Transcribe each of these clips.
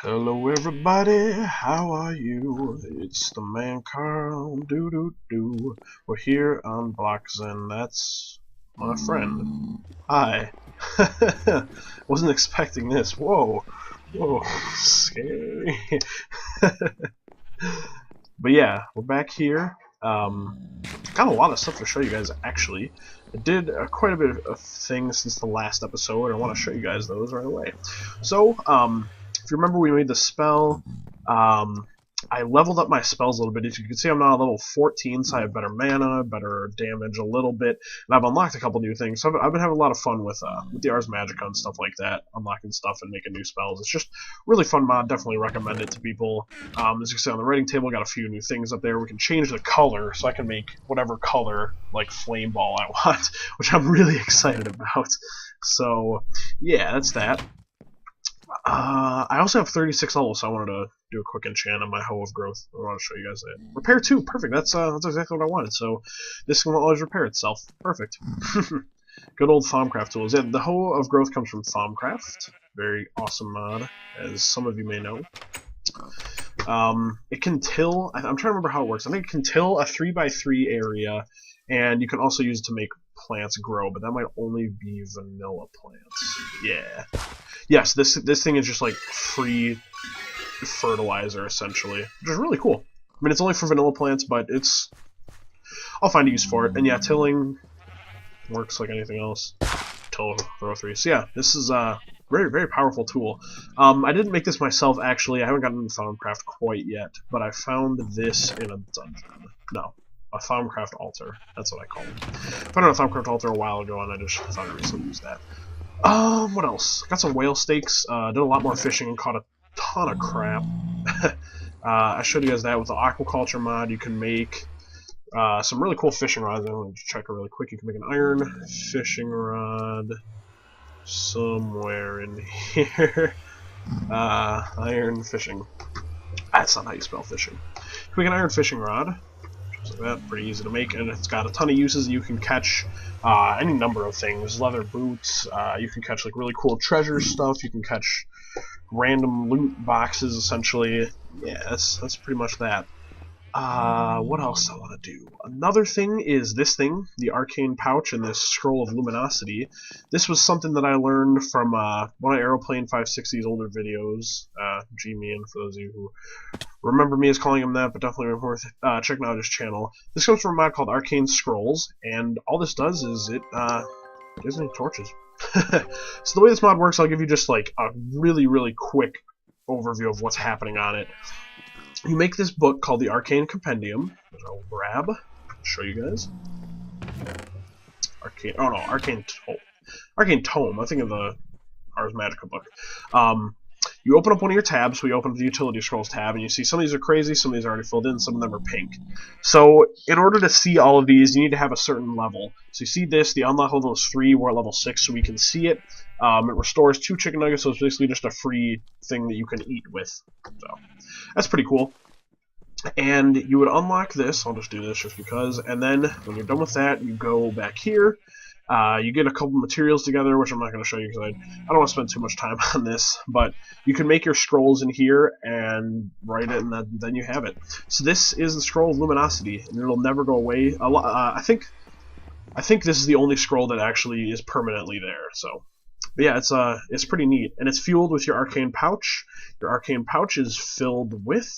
Hello everybody, how are you? It's the man Carl, doo. We're here on BlockZen, that's my friend. Hi. Wasn't expecting this, whoa, scary. But yeah, we're back here. Got a lot of stuff to show you guys actually. I did quite a bit of things since the last episode, and I want to show you guys those right away. So, if you remember, we made the spell. I leveled up my spells a little bit. As you can see, I'm now at level 14, so I have better mana, better damage a little bit, and I've unlocked a couple new things. So I've been having a lot of fun with the Ars Magica and stuff like that, unlocking stuff and making new spells. It's just really fun mod. Definitely recommend it to people. As you can see on the rating table, got a few new things up there. We can change the color, so I can make whatever color, like flame ball, I want, which I'm really excited about. So yeah, that's that. I also have 36 levels, so I wanted to do a quick enchant on my Hoe of Growth. I want to show you guys that. Repair 2, perfect. That's exactly what I wanted. So this will always repair itself. Perfect. Good old Thaumcraft tools. Yeah, the Hoe of Growth comes from Thaumcraft. Very awesome mod, as some of you may know. It can till. I'm trying to remember how it works. I think it can till a 3x3 area, and you can also use it to make plants grow, but that might only be vanilla plants. Yeah. Yes, this thing is just like free fertilizer essentially, which is really cool. I mean, it's only for vanilla plants, but I'll find a use for it. And yeah, tilling works like anything else. Till throw 3. So yeah, this is a very powerful tool. I didn't make this myself actually. I haven't gotten into Thaumcraft quite yet, but I found this in a dungeon. No. A Thaumcraft altar. That's what I call it. I found a Thaumcraft altar a while ago, and I just thought I'd recently use that. What else? Got some whale steaks. Did a lot more fishing and caught a ton of crap. I showed you guys that with the aquaculture mod. You can make some really cool fishing rods. I'm going to check it really quick. You can make an iron fishing rod somewhere in here. Iron fishing. That's not how you spell fishing. You can make an iron fishing rod. So that's pretty easy to make, and it's got a ton of uses. You can catch any number of things, leather boots, you can catch like really cool treasure stuff, you can catch random loot boxes essentially. Yeah, that's pretty much that. What else I want to do? Another thing is this thing, the arcane pouch and this scroll of luminosity. This was something that I learned from one of Aeroplane 560's older videos, G-Man, for those of you who remember me as calling him that, but definitely worth checking out his channel. This comes from a mod called Arcane Scrolls, and all this does is it gives me torches. So the way this mod works, I'll give you just like a really quick overview of what's happening on it. You make this book called the Arcane Compendium, which I'll grab, show you guys. Arcane Tome. Arcane Tome, I think of the Ars Magica book. You open up one of your tabs, so you open up the Utility Scrolls tab, and you see some of these are crazy, some of these are already filled in, some of them are pink. So, in order to see all of these, you need to have a certain level. So you see this, the unlock level is 3, we're at level 6, so we can see it. It restores 2 chicken nuggets, so it's basically just a free thing that you can eat with. So, that's pretty cool. And you would unlock this, I'll just do this just because, and then when you're done with that, you go back here. You get a couple materials together, which I'm not going to show you because I don't want to spend too much time on this, but you can make your scrolls in here and write it, and then you have it. So this is the Scroll of Luminosity, and it'll never go away. I think this is the only scroll that actually is permanently there. So, but yeah, it's pretty neat, and it's fueled with your arcane pouch. Your arcane pouch is filled with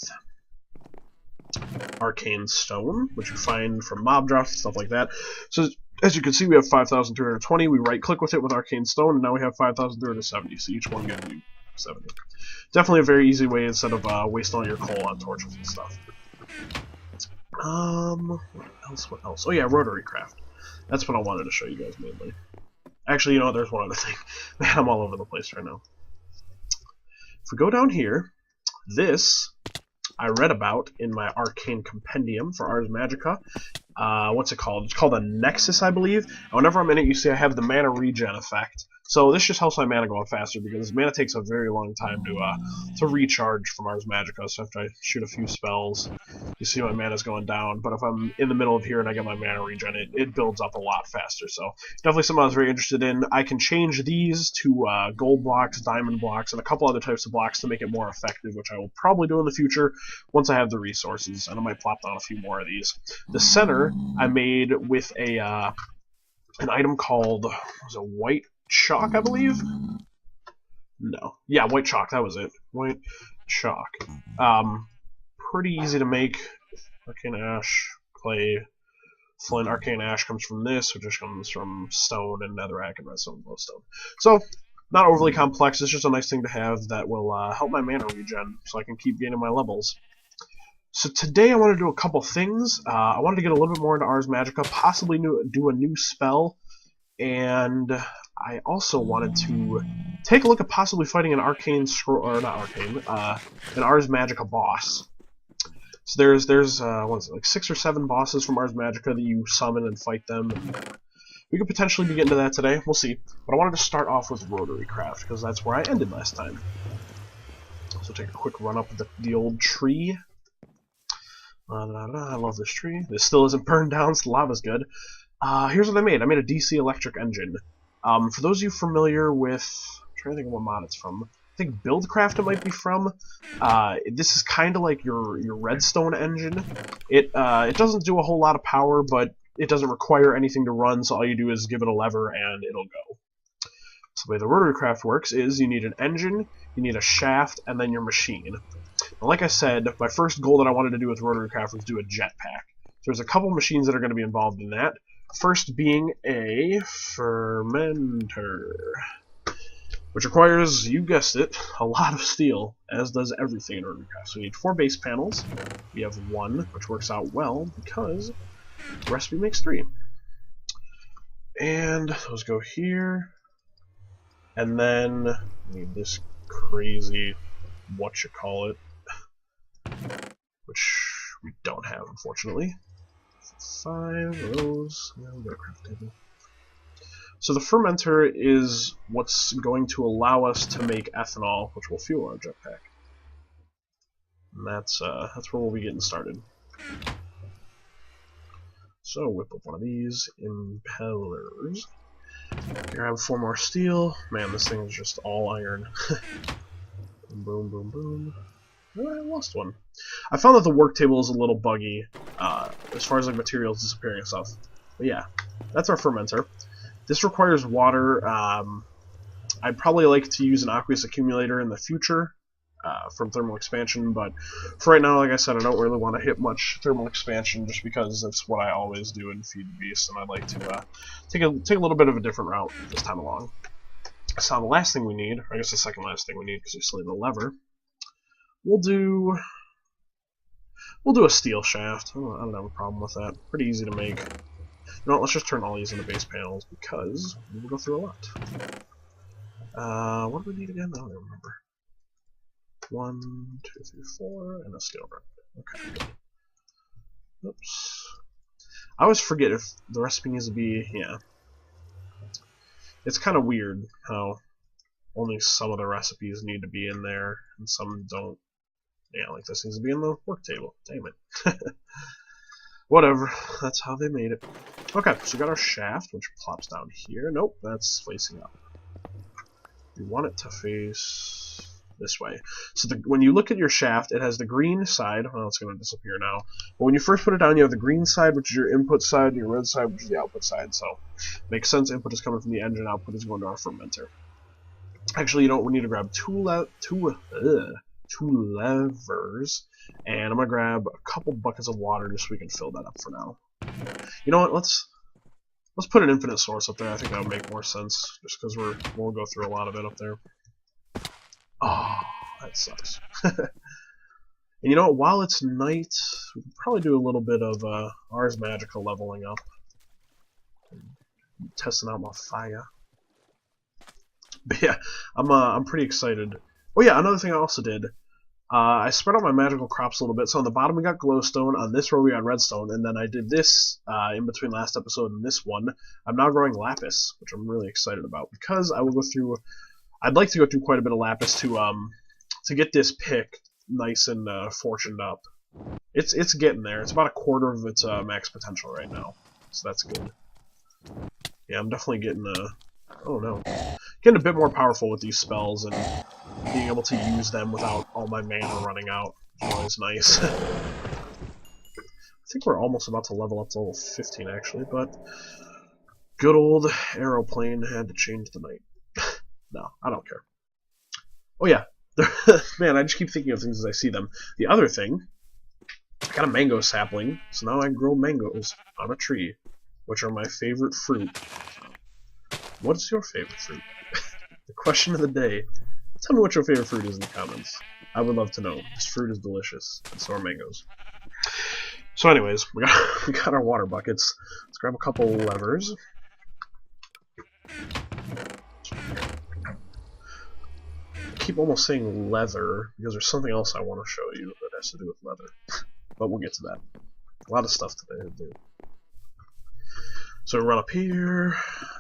arcane stone, which you find from mob drops and stuff like that. So as you can see, we have 5,320. We right-click with it with arcane stone, and now we have 5,370. So each one gives you 70. Definitely a very easy way instead of wasting all your coal on torches and stuff. What else? Oh yeah, rotary craft. That's what I wanted to show you guys mainly. Actually, you know what? There's one other thing. Man, I'm all over the place right now. If we go down here, this I read about in my Arcane Compendium for Ars Magica. What's it called? It's called a Nexus, I believe. And whenever I'm in it, you see I have the mana regen effect. So this just helps my mana go up faster because mana takes a very long time to recharge from Ars Magica. So after I shoot a few spells, you see my mana's going down. But if I'm in the middle of here and I get my mana regen, it builds up a lot faster. So definitely something I was very interested in. I can change these to gold blocks, diamond blocks, and a couple other types of blocks to make it more effective, which I will probably do in the future once I have the resources. And I might plop down a few more of these. The center I made with an item called, was it white chalk, I believe? No. Yeah, white chalk, that was it. White chalk. Pretty easy to make. Arcane ash, clay, flint. Arcane ash comes from this, which just comes from stone and netherrack and redstone and glowstone. So, not overly complex, it's just a nice thing to have that will help my mana regen, so I can keep gaining my levels. So today I want to do a couple things. I wanted to get a little bit more into Ars Magica, possibly do a new spell, and I also wanted to take a look at possibly fighting an arcane scroll, or not arcane, an Ars Magica boss. So there's what is it, like 6 or 7 bosses from Ars Magica that you summon and fight them. And we could potentially be getting to that today. We'll see. But I wanted to start off with Rotary Craft because that's where I ended last time. So take a quick run up the old tree. I love this tree. This still isn't burned down, so the lava's good. Here's what I made. I made a DC electric engine. For those of you familiar with... I'm trying to think of what mod it's from. I think Buildcraft it might be from. This is kind of like your redstone engine. It doesn't do a whole lot of power, but it doesn't require anything to run, so all you do is give it a lever and it'll go. So the way the Rotary Craft works is you need an engine, you need a shaft, and then your machine. Now, like I said, my first goal that I wanted to do with Rotary Craft was do a jetpack. So there's a couple machines that are going to be involved in that. First being a fermenter, which requires, you guessed it, a lot of steel, as does everything in Rotary Craft. So we need 4 base panels. We have 1, which works out well because the recipe makes 3. And those go here. And then we need this crazy whatchamacallit, which we don't have, unfortunately. 5 of those. Yeah, we've got a craft table. So the fermenter is what's going to allow us to make ethanol, which will fuel our jetpack. And that's where we'll be getting started. So whip up one of these impellers. Grab 4 more steel. Man, this thing is just all iron. Boom, boom, boom. Oh, I lost one. I found that the work table is a little buggy as far as like materials disappearing and stuff. But yeah, that's our fermenter. This requires water. I'd probably like to use an aqueous accumulator in the future from thermal expansion, but for right now, like I said, I don't really want to hit much thermal expansion just because that's what I always do in Feed the Beast, and I'd like to take a little bit of a different route this time along. So the last thing we need, or I guess the second last thing we need, because we still need the lever, we'll do a steel shaft. I don't have a problem with that. Pretty easy to make. You know what, let's just turn all these into base panels because we'll go through a lot. What do we need again? I don't remember. 1, 2, 3, 4, and a steel rod. Okay. Oops. I always forget if the recipe needs to be, yeah. It's kind of weird how only some of the recipes need to be in there and some don't. Yeah, like this needs to be in the work table. Damn it. Whatever. That's how they made it. Okay, so we got our shaft, which plops down here. Nope, that's facing up. We want it to face this way. So when you look at your shaft, it has the green side. Well, it's going to disappear now. But when you first put it down, you have the green side, which is your input side, and your red side, which is the output side. So makes sense. Input is coming from the engine. Output is going to our fermenter. Actually, you know what? We need to grab two levers, and I'm going to grab a couple buckets of water just so we can fill that up for now. You know what? Let's put an infinite source up there. I think that would make more sense, just because we'll go through a lot of it up there. Oh, that sucks. And you know what? While it's night, we can probably do a little bit of Ars Magica leveling up. Testing out my fire. But yeah, I'm pretty excited. Oh yeah, another thing I also did. I spread out my magical crops a little bit. So on the bottom we got glowstone, on this row we got redstone, and then I did this in between last episode and this one. I'm now growing lapis, which I'm really excited about because I will go through. I'd like to go through quite a bit of lapis to get this pick nice and fortuned up. It's getting there. It's about a quarter of its max potential right now, so that's good. Yeah, I'm definitely getting oh no, getting a bit more powerful with these spells and being able to use them without all my mana running out is always nice. I think we're almost about to level up to level 15 actually, but good old aeroplane had to change the night. No, I don't care. Oh yeah, man, I just keep thinking of things as I see them. The other thing, I got a mango sapling, so now I grow mangoes on a tree, which are my favorite fruit. What's your favorite fruit? The question of the day. Tell me what your favorite fruit is in the comments. I would love to know. This fruit is delicious, and so are mangoes. So anyways, we got our water buckets. Let's grab a couple levers. I keep almost saying leather, because there's something else I want to show you that has to do with leather. But we'll get to that. A lot of stuff today to do. So we run up here.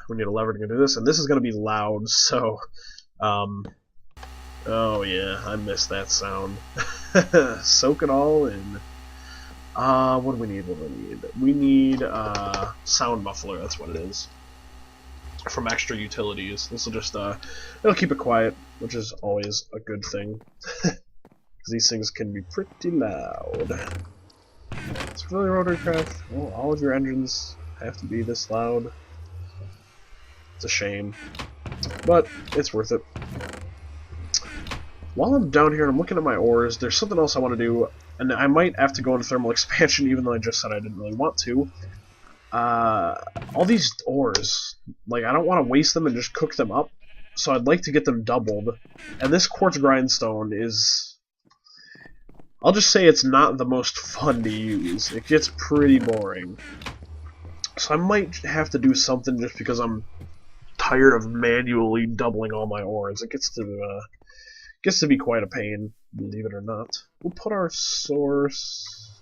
We need a lever to get to this, and this is going to be loud, so... oh yeah, I missed that sound. Soak it all in. What do we need? What do we need? We need sound muffler, that's what it is. From extra utilities. This will just, it'll keep it quiet, which is always a good thing. Because these things can be pretty loud. It's really rotary craft. Well, all of your engines have to be this loud. It's a shame. But it's worth it. While I'm down here and I'm looking at my ores, there's something else I want to do, and I might have to go into thermal expansion even though I just said I didn't really want to. All these ores, like, I don't want to waste them and just cook them up, so I'd like to get them doubled. And this quartz grindstone is... I'll just say it's not the most fun to use. It gets pretty boring. So I might have to do something just because I'm tired of manually doubling all my ores. It gets to be quite a pain, believe it or not. We'll put our source...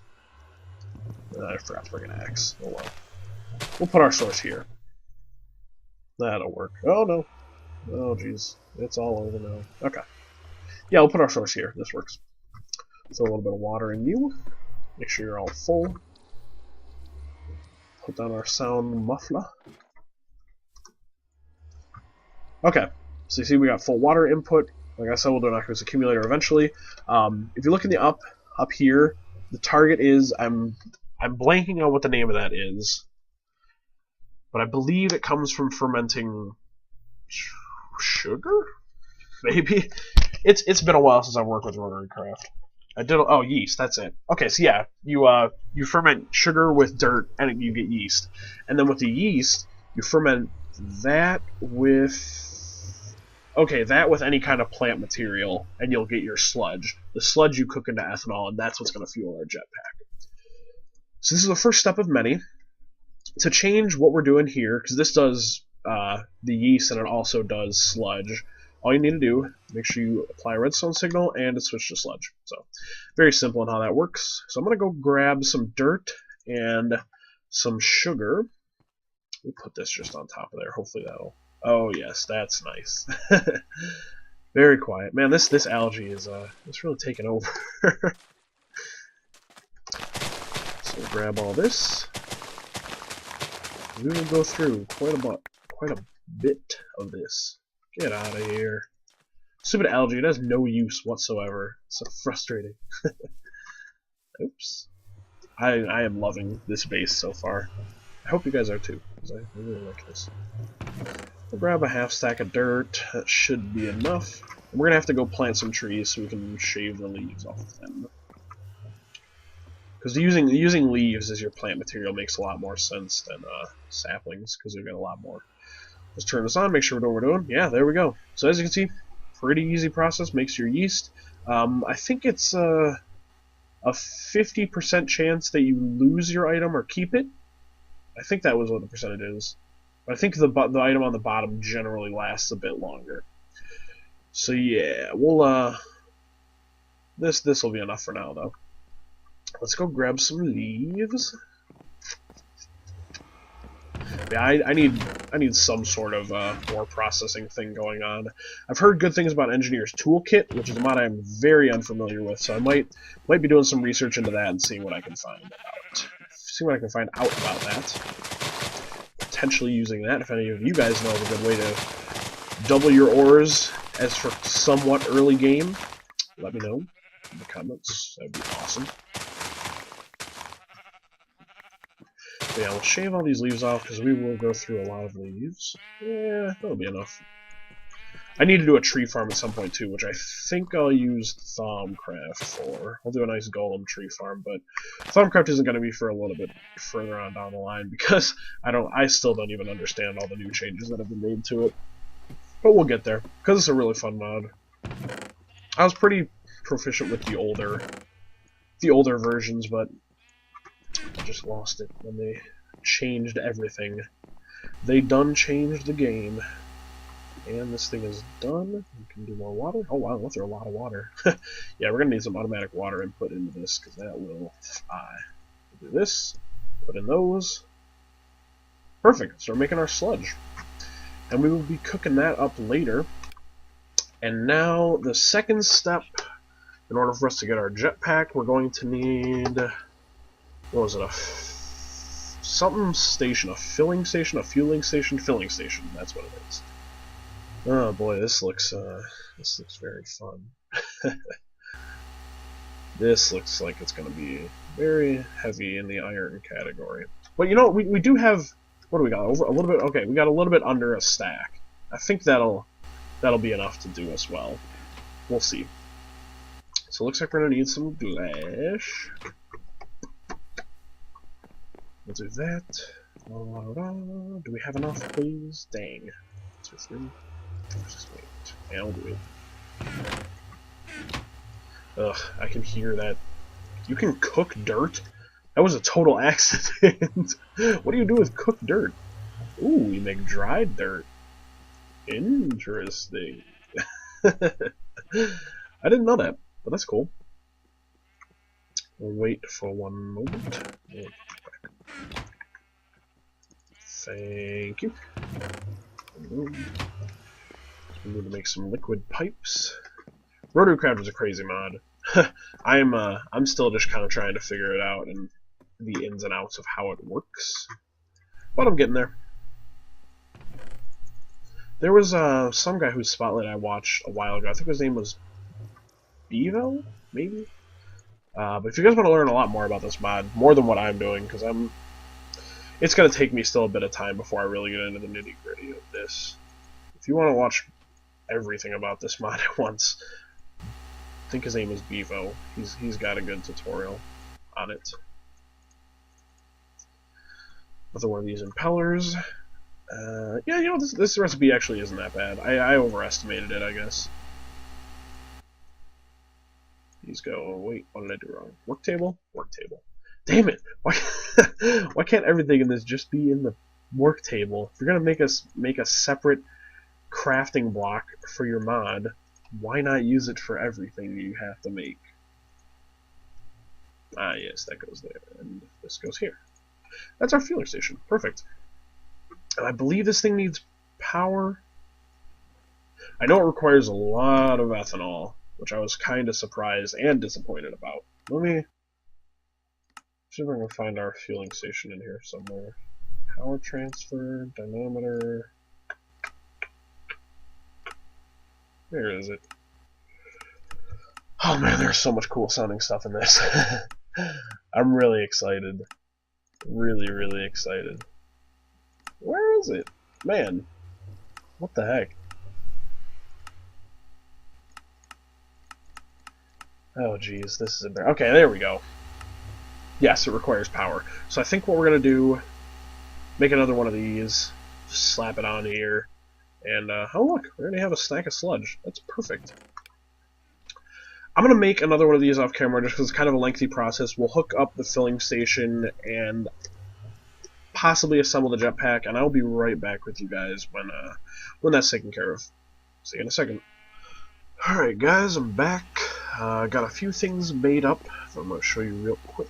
I forgot to bring an axe. Oh well. We'll put our source here. That'll work. Oh no. Oh jeez. It's all over now. Okay. Yeah, we'll put our source here. This works. Throw a little bit of water in you. Make sure you're all full. Put down our sound muffler. Okay. So you see we got full water input. Like I said, we'll do an aqueous accumulator eventually. If you look in the up here, the target is... I'm blanking on what the name of that is. But I believe it comes from fermenting sugar? Maybe? It's been a while since I've worked with rotary craft. I did... Oh, yeast, that's it. Okay, so yeah, you ferment sugar with dirt, and you get yeast. And then with the yeast, you ferment that with... Okay, that with any kind of plant material, and you'll get your sludge. The sludge you cook into ethanol, and that's what's going to fuel our jetpack. So this is the first step of many. To change what we're doing here, because this does the yeast and it also does sludge, all you need to do, make sure you apply a redstone signal and it switches to sludge. So, very simple in how that works. So I'm going to go grab some dirt and some sugar. We'll put this just on top of there. Hopefully that'll... Oh yes, that's nice. Very quiet. Man, this algae is it's really taking over. So we'll grab all this. We will go through quite a bit of this. Get out of here. Stupid algae, it has no use whatsoever. It's so frustrating. Oops. I am loving this base so far. I hope you guys are too, because I really like this. We'll grab a half stack of dirt. That should be enough. And we're going to have to go plant some trees so we can shave the leaves off of them. Because using leaves as your plant material makes a lot more sense than saplings, because they've got a lot more. Let's turn this on, make sure we're doing what we're doing. Yeah, there we go. So as you can see, pretty easy process, makes your yeast. I think it's a 50% chance that you lose your item or keep it. I think that was what the percentage is. But I think the item on the bottom generally lasts a bit longer. So yeah, we'll This will be enough for now, though. Let's go grab some leaves. Yeah, I need some sort of ore processing thing going on. I've heard good things about Engineer's Toolkit, which is a mod I'm very unfamiliar with, so I might be doing some research into that and seeing what I can find out. See what I can find out about that. Potentially using that. If any of you guys know of a good way to double your ores as for somewhat early game, let me know in the comments. That'd be awesome. But yeah, we'll shave all these leaves off because we will go through a lot of leaves. Yeah, that'll be enough. I need to do a tree farm at some point too, which I think I'll use Thaumcraft for. I'll do a nice golem tree farm, but Thaumcraft isn't going to be for a little bit further on down the line because I still don't even understand all the new changes that have been made to it. But we'll get there because it's a really fun mod. I was pretty proficient with the older versions, but I just lost it when they changed everything. They done changed the game. And this thing is done. We can do more water. Oh wow, that's a lot of water. Yeah, we're gonna need some automatic water input into this because that will fly. We'll do this. Put in those. Perfect. Start making our sludge, and we will be cooking that up later. And now the second step, in order for us to get our jetpack, we're going to need, what was it? Something station, a filling station, a fueling station, filling station. That's what it is. Oh boy, this looks very fun. This looks like it's going to be very heavy in the iron category. But you know, we do have, what do we got? Over a little bit. Okay, we got a little bit under a stack. I think that'll be enough to do us well. We'll see. So it looks like we're going to need some glass. We'll do that. Do we have enough, please? Dang. 2, 3. Just wait. Yeah, I'll do it. Ugh, I can hear that. You can cook dirt? That was a total accident. What do you do with cooked dirt? Ooh, we make dried dirt. Interesting. I didn't know that, but that's cool. We'll wait for one moment. Thank you. We need to make some liquid pipes. Rotocraft is a crazy mod. I'm still just kind of trying to figure it out and the ins and outs of how it works, but I'm getting there. There was some guy whose spotlight I watched a while ago. I think his name was Bevo, maybe. But if you guys want to learn a lot more about this mod, more than what I'm doing, because it's going to take me still a bit of time before I really get into the nitty-gritty of this. If you want to watch everything about this mod at once, I think his name is Bevo. He's got a good tutorial on it. Another one of these impellers. Yeah, you know, this recipe actually isn't that bad. I overestimated it, I guess. These go. Wait, what did I do wrong? Work table? Work table. Damn it! Why can't everything in this just be in the work table? If you're gonna make a separate crafting block for your mod, why not use it for everything you have to make? Ah, yes, that goes there, and this goes here. That's our fueling station. Perfect. And I believe this thing needs power. I know it requires a lot of ethanol, which I was kind of surprised and disappointed about. Let me see if I can find our fueling station in here somewhere. Power transfer, dynamometer. Where is it? Oh man, there's so much cool sounding stuff in this. I'm really excited. Really, really excited. Where is it? Man, what the heck? Oh geez, this is embarrassing. Okay, there we go. Yes, it requires power. So I think what we're going to do, make another one of these, just slap it on here, and oh look, we already have a stack of sludge. That's perfect. I'm going to make another one of these off camera just because it's kind of a lengthy process. We'll hook up the filling station and possibly assemble the jetpack, and I'll be right back with you guys when that's taken care of. See you in a second. Alright guys, I'm back. got a few things made up that I'm going to show you real quick.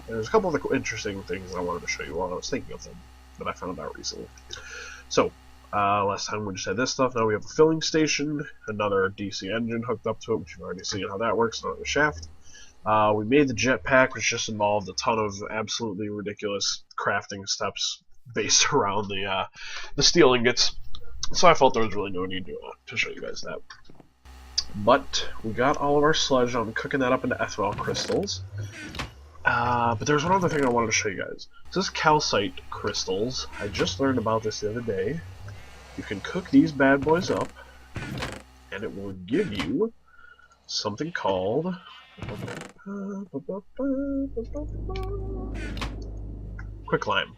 There's a couple of interesting things I wanted to show you while I was thinking of them that I found out recently. So, last time we just had this stuff, now we have a filling station, another DC engine hooked up to it, which you've already seen how that works, another shaft. We made the jetpack, which just involved a ton of absolutely ridiculous crafting steps based around the steel ingots. So I felt there was really no need to show you guys that. But we got all of our sludge. I'm cooking that up into ethanol crystals. But there's one other thing I wanted to show you guys. So this calcite crystals, I just learned about this the other day. You can cook these bad boys up, and it will give you something called quicklime.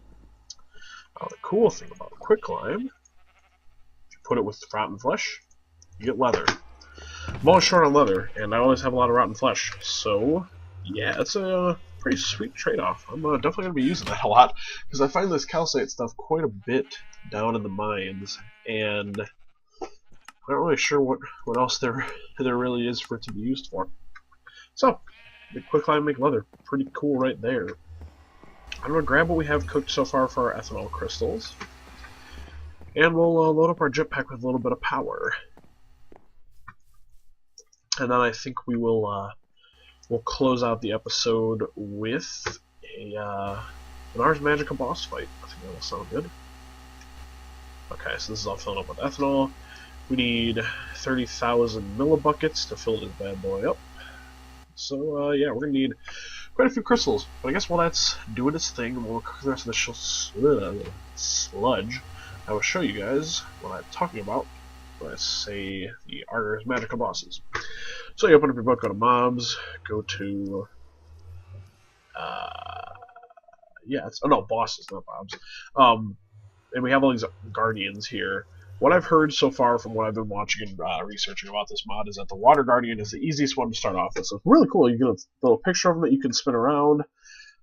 The cool thing about quicklime, if you put it with rotten flesh, you get leather. I'm always short on leather, and I always have a lot of rotten flesh, so yeah, it's a pretty sweet trade-off. I'm definitely going to be using that a lot, because I find this calcite stuff quite a bit down in the mines, and I'm not really sure what else there really is for it to be used for. So, the quicklime make leather. Pretty cool right there. I'm going to grab what we have cooked so far for our ethanol crystals, and we'll load up our jetpack with a little bit of power. And then I think we will we'll close out the episode with an Ars Magica boss fight. I think that'll sound good. Okay, so this is all filled up with ethanol. We need 30,000 millibuckets to fill this bad boy up. So yeah, we're gonna need quite a few crystals. But I guess while that's doing its thing, and we'll cook the rest of the sludge, I will show you guys what I'm talking about when I say the Ars Magica bosses. So you open up your book, go to mobs, go to yeah, it's no bosses, not mobs. And we have all these guardians here. What I've heard so far from what I've been watching and researching about this mod is that the water guardian is the easiest one to start off with. So it's really cool. You get a little picture of him that you can spin around.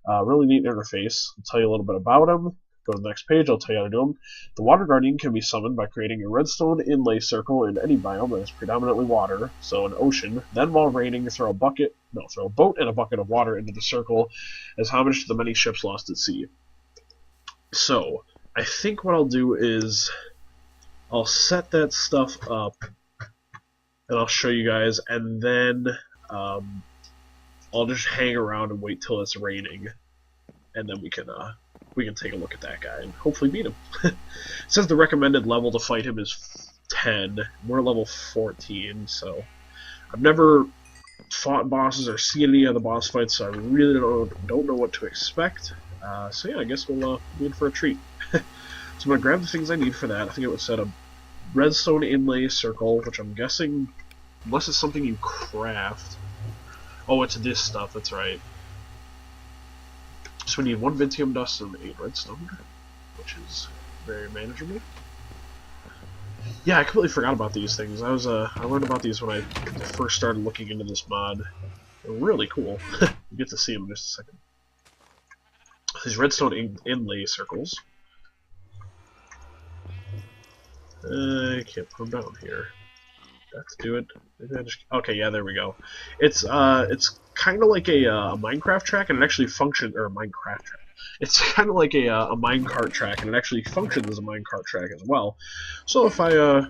Really neat interface. I'll tell you a little bit about him. Go to the next page, I'll tell you how to do them. The water guardian can be summoned by creating a redstone inlay circle in any biome that is predominantly water, so an ocean. Then while raining, throw a boat and a bucket of water into the circle as homage to the many ships lost at sea. So, I think what I'll do is I'll set that stuff up and I'll show you guys, and then I'll just hang around and wait till it's raining, and then we can take a look at that guy and hopefully beat him. It says the recommended level to fight him is 10. We're level 14, so I've never fought bosses or seen any of the boss fights, so I really don't know what to expect. So yeah, I guess we'll be in for a treat. So I'm going to grab the things I need for that. I think it would set a redstone inlay circle, which I'm guessing, unless it's something you craft. Oh, it's this stuff, that's right. So we need 1 Vintium dust and 8 redstone, which is very manageable. Yeah, I completely forgot about these things. I learned about these when I first started looking into this mod. They're really cool. You get to see them in just a second. These redstone inlay circles. I can't put them down here. Let's do it. Okay, yeah, there we go. It's kind of like a Minecraft track, and it actually functions, or Minecraft track. It's kind of like a minecart track, and it actually functions as a minecart track as well. So if I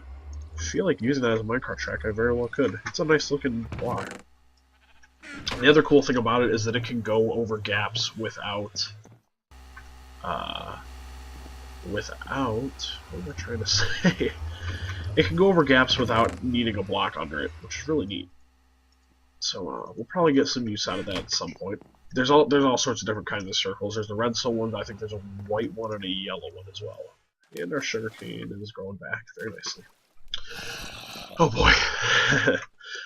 feel like using that as a minecart track, I very well could. It's a nice looking block. And the other cool thing about it is that it can go over gaps without what am I trying to say? It can go over gaps without needing a block under it, which is really neat. So we'll probably get some use out of that at some point. There's all sorts of different kinds of circles. There's the redstone one, I think there's a white one and a yellow one as well. And our sugarcane is growing back very nicely. Oh boy.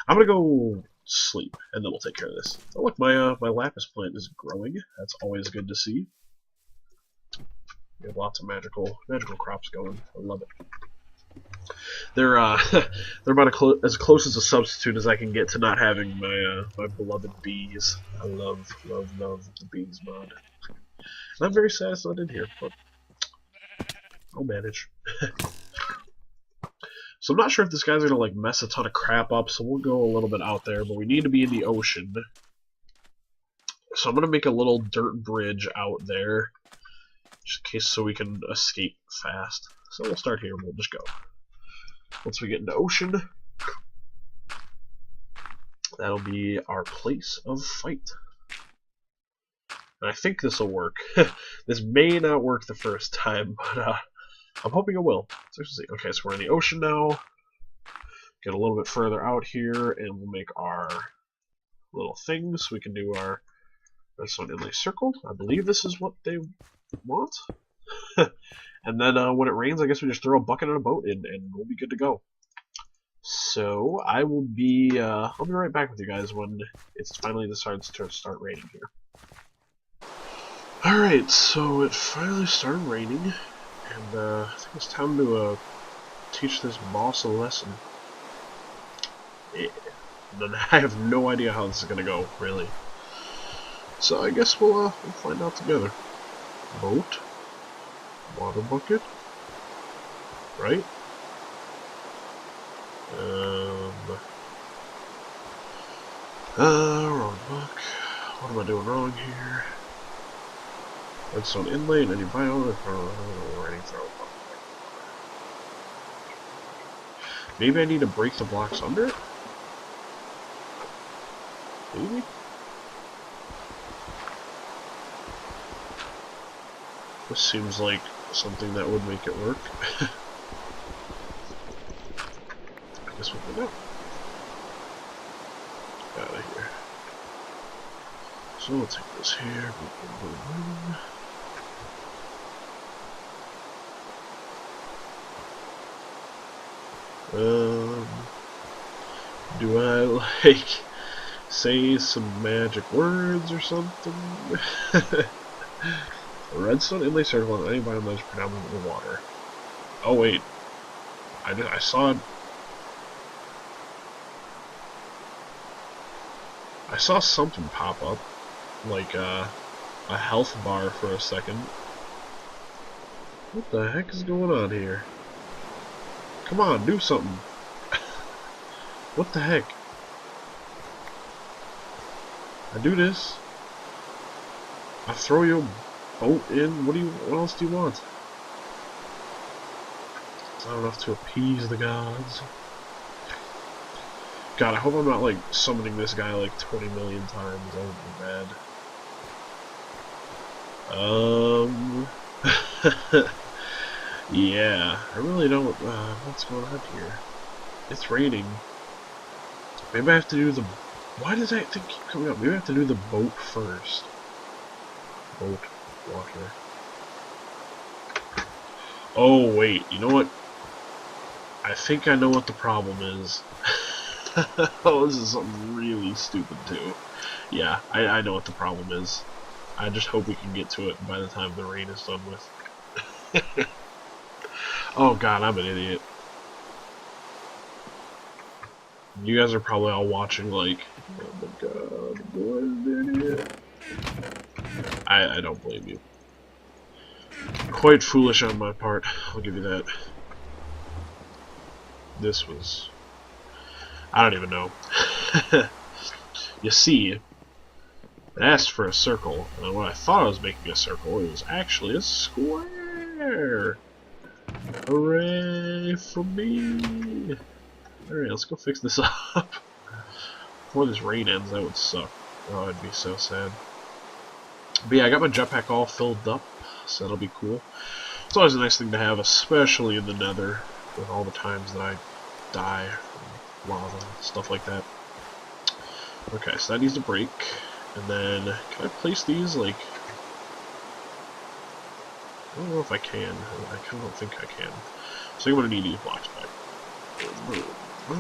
I'm gonna go sleep, and then we'll take care of this. Oh look, my lapis plant is growing. That's always good to see. We have lots of magical crops going. I love it. They're they're about as close as a substitute as I can get to not having my beloved bees. I love the bees mod. And I'm very sad it's not in here, but I'll manage. So I'm not sure if this guy's gonna like mess a ton of crap up, so we'll go a little bit out there, but we need to be in the ocean. So I'm gonna make a little dirt bridge out there, just in case so we can escape fast. So we'll start here and we'll just go. Once we get into ocean, that'll be our place of fight. And I think this will work. This may not work the first time, but I'm hoping it will. Okay, so we're in the ocean now. Get a little bit further out here, and we'll make our little things. We can do our redstone inlay circle. I believe this is what they want. And then when it rains, I guess we just throw a bucket and a boat in, and we'll be good to go. So I will be, I'll be right back with you guys when it finally decides to start raining here. Alright, so it finally started raining, and I think it's time to teach this boss a lesson. Yeah. And I have no idea how this is gonna go, really. So I guess we'll find out together. Boat, water bucket, right? Wrong book. What am I doing wrong here? Redstone inlay and any biome writing throw. Maybe I need to break the blocks under it? Maybe? This seems like something that would make it work. I guess we'll find out. Out of here. So we'll take this here. Boom, boom, boom, boom. Do I like say some magic words or something? A redstone inlay circle on any biome that is predominantly water. Oh wait, I saw something pop up, like a health bar for a second. What the heck is going on here? Come on, do something. What the heck? I do this. I throw you a boat in. What else do you want? It's not enough to appease the gods. God, I hope I'm not like summoning this guy like 20 million times. That would be bad. Yeah, I really don't. What's going on here? It's raining. Maybe I have to do the. Why does that thing keep coming up? Maybe I have to do the boat first. Boat, water. Oh wait, you know what? I think I know what the problem is. Oh, this is something really stupid too. Yeah, I know what the problem is. I just hope we can get to it by the time the rain is done with. Oh god, I'm an idiot. You guys are probably all watching like, oh my god, what an idiot. I don't blame you. Quite foolish on my part, I'll give you that. This was... I don't even know. You see, it asked for a circle, and when I thought I was making a circle, it was actually a square! Hooray for me! Alright, let's go fix this up. Before this rain ends, that would suck. Oh, I'd be so sad. But yeah, I got my jetpack all filled up, so that'll be cool. It's always a nice thing to have, especially in the nether, with all the times that I die from lava and stuff like that. Okay, so that needs to break. And then, can I place these, like... I don't know if I can. I kind of don't think I can. So I'm going to need these blocks back. I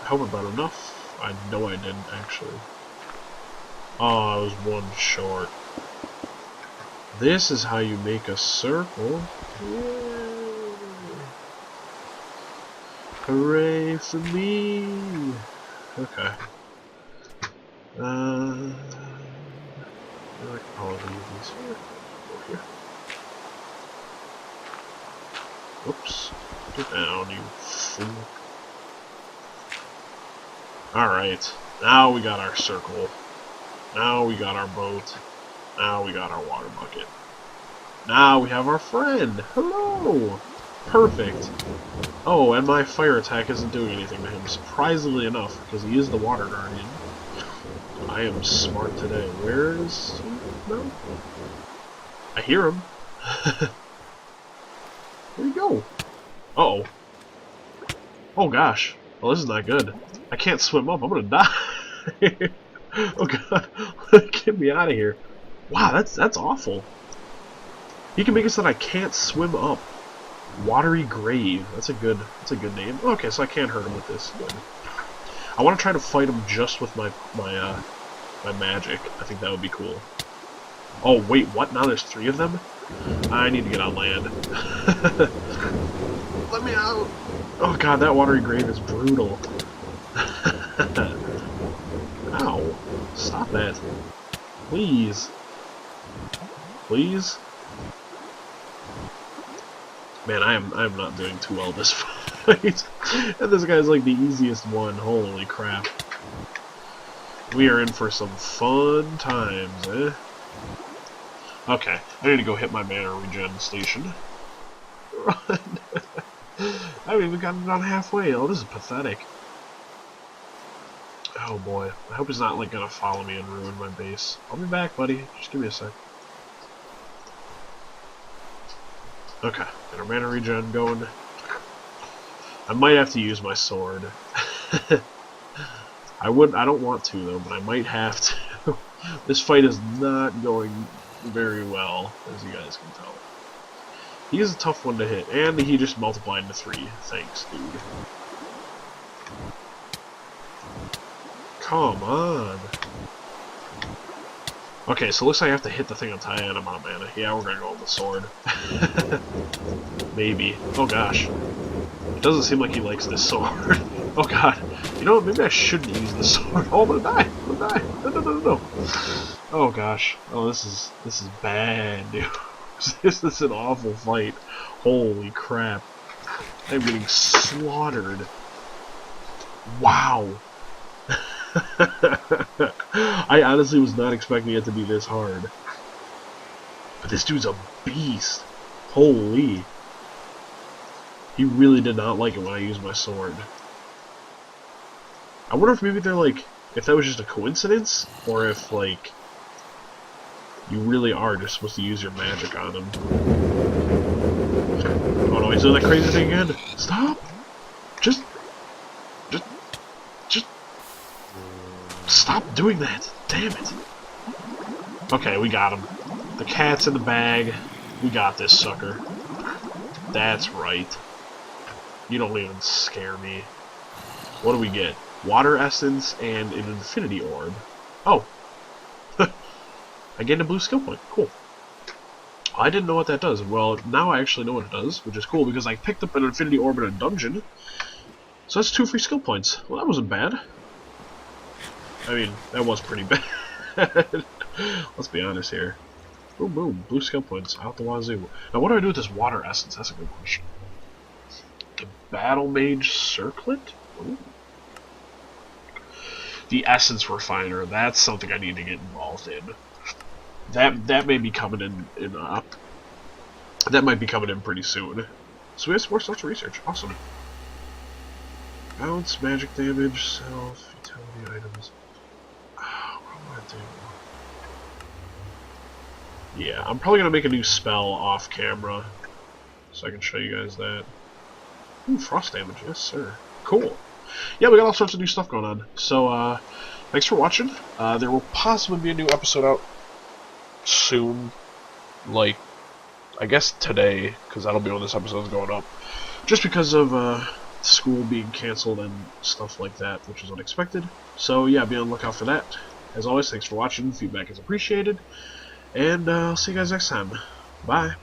hope I brought enough. I know I didn't, actually. Oh, I was one short. This is how you make a circle. Yay. Hooray for me! Okay. I can probably leave these here. Over here. Oops. Get down, you fool. Alright, now we got our circle. Now we got our boat. Now we got our water bucket. Now we have our friend. Hello! Perfect. Oh, and my fire attack isn't doing anything to him, surprisingly enough, because he is the water guardian. I am smart today. Where is he? No? I hear him. Where'd he go? Uh-oh. Oh gosh. Well, this is not good. I can't swim up. I'm gonna die. Oh god. Get me out of here. Wow, that's awful. He can make it so that I can't swim up. Watery Grave. That's a good name. Okay, so I can't hurt him with this. Good. I want to try to fight him just with my magic. I think that would be cool. Oh wait, what? Now there's 3 of them? I need to get on land. Let me out! Oh god, that Watery Grave is brutal. Ow. Stop that. Please. Please? Man, I am not doing too well this fight. And this guy's like the easiest one. Holy crap. We are in for some fun times, eh? Okay, I need to go hit my mana regen station. Run! I haven't even gotten done halfway. Oh, this is pathetic. Oh boy. I hope he's not like gonna follow me and ruin my base. I'll be back, buddy. Just give me a sec. Okay, got our mana regen going. I might have to use my sword. I don't want to though, but I might have to. This fight is not going very well, as you guys can tell. He is a tough one to hit, and he just multiplied into 3. Thanks, dude. Come on. Okay, so it looks like I have to hit the thing on tie and I'm out of mana. Yeah, we're gonna go with the sword. Maybe. Oh gosh. It doesn't seem like he likes this sword. Oh god. You know what? Maybe I shouldn't use the sword. Oh, I'm gonna die. I'm gonna die. No. Oh gosh. Oh, this is bad, dude. This is an awful fight. Holy crap. I'm getting slaughtered. Wow. I honestly was not expecting it to be this hard. But this dude's a beast. Holy. He really did not like it when I used my sword. I wonder if maybe they're like, if that was just a coincidence, or if like, you really are just supposed to use your magic on him. Oh no, he's doing that crazy thing again. Stop! Just stop doing that! Damn it! Okay, we got him. The cat's in the bag. We got this sucker. That's right. You don't even scare me. What do we get? Water Essence and an Infinity Orb. Oh! I get a blue skill point. Cool. I didn't know what that does. Well, now I actually know what it does, which is cool because I picked up an Infinity Orb in a dungeon. So that's 2 free skill points. Well, that wasn't bad. I mean, that was pretty bad. Let's be honest here. Boom, boom. Blue skill points out the wazoo. Now, what do I do with this Water Essence? That's a good question. The Battle Mage Circlet? Ooh. The Essence Refiner. That's something I need to get involved in. That may be coming in that might be coming in pretty soon. So we have some more stuff to research. Awesome. Bounce, magic damage, self, utility items. Oh, what do I do? Yeah, I'm probably gonna make a new spell off camera, so I can show you guys that. Ooh, frost damage, yes sir. Cool. Yeah, we got all sorts of new stuff going on. So, thanks for watching. There will possibly be a new episode out soon, like, I guess today, because that'll be when this episode's going up. Just because of, school being canceled and stuff like that, which is unexpected. So, yeah, be on the lookout for that. As always, thanks for watching. Feedback is appreciated. And, I'll see you guys next time. Bye.